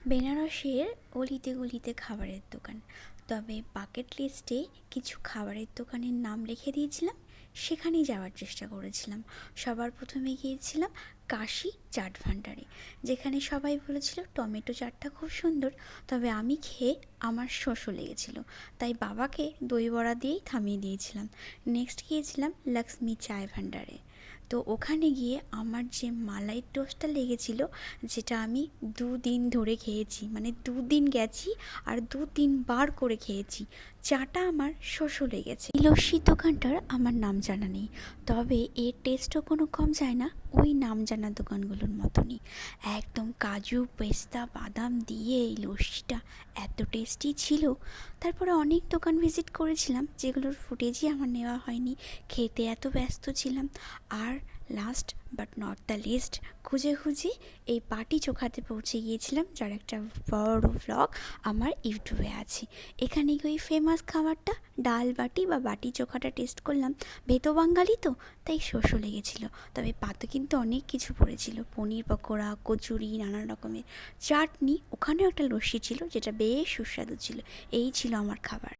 বেনারসের অলিতে গলিতে খাবারের দোকান, তবে বাকেট লিস্টে কিছু খাবারের দোকানের নাম লিখে দিয়েছিলাম, সেখানেই যাওয়ার চেষ্টা করেছিলাম। সবার প্রথমে গিয়েছিলাম কাশি চাট ভান্ডারে, যেখানে সবাই বলেছিল টমেটো চাটটা খুব সুন্দর, তবে আমি খেয়ে আমার শোষও লেগেছিল, তাই বাবাকে দই বড়া দিয়েই থামিয়ে দিয়েছিলাম। নেক্সট গিয়েছিলাম লক্ষ্মী চায় ভান্ডারে। তো ওখানে গিয়ে আমার যে মালাই টোস্টটা লেগেছিল, যেটা আমি 2 দিন ধরে খেয়েছি, মানে 2 দিন গেছি আর 2-3 বার করে খেয়েছি, চাটা আমার শোষও লেগেছে। এই লস্যির দোকানটার আমার নাম জানা নেই, তবে এর টেস্টও কোনো কম যায় না ওই নাম জানা দোকানগুলোর মতনই। একদম কাজু পেস্তা বাদাম দিয়ে এই লস্যিটা এত টেস্টি ছিল। তারপরে অনেক দোকান ভিজিট করেছিলাম, যেগুলোর ফুটেজই আমার নেওয়া হয়নি, খেতে এত ব্যস্ত ছিলাম। আর last but not the least, খুঁজে খুঁজে এই বাটি চোখাতে পৌঁছে গিয়েছিলাম, যার একটা বড় ভ্লগ আমার ইউটিউবে আছে। এখানে গিয়ে ওই ফেমাস খাবারটা ডাল বাটি বা বাটি চোখাটা টেস্ট করলাম। ভেতো বাঙালি তো, তাই শোষও লেগেছিল, তবে পাতে কিন্তু অনেক কিছু পড়েছিল, পনির পকোড়া, কচুরি, নানান রকমের চাটনি, ওখানেও একটা লস্যি ছিল যেটা বেশ সুস্বাদু ছিল। এই ছিল আমার খাবার।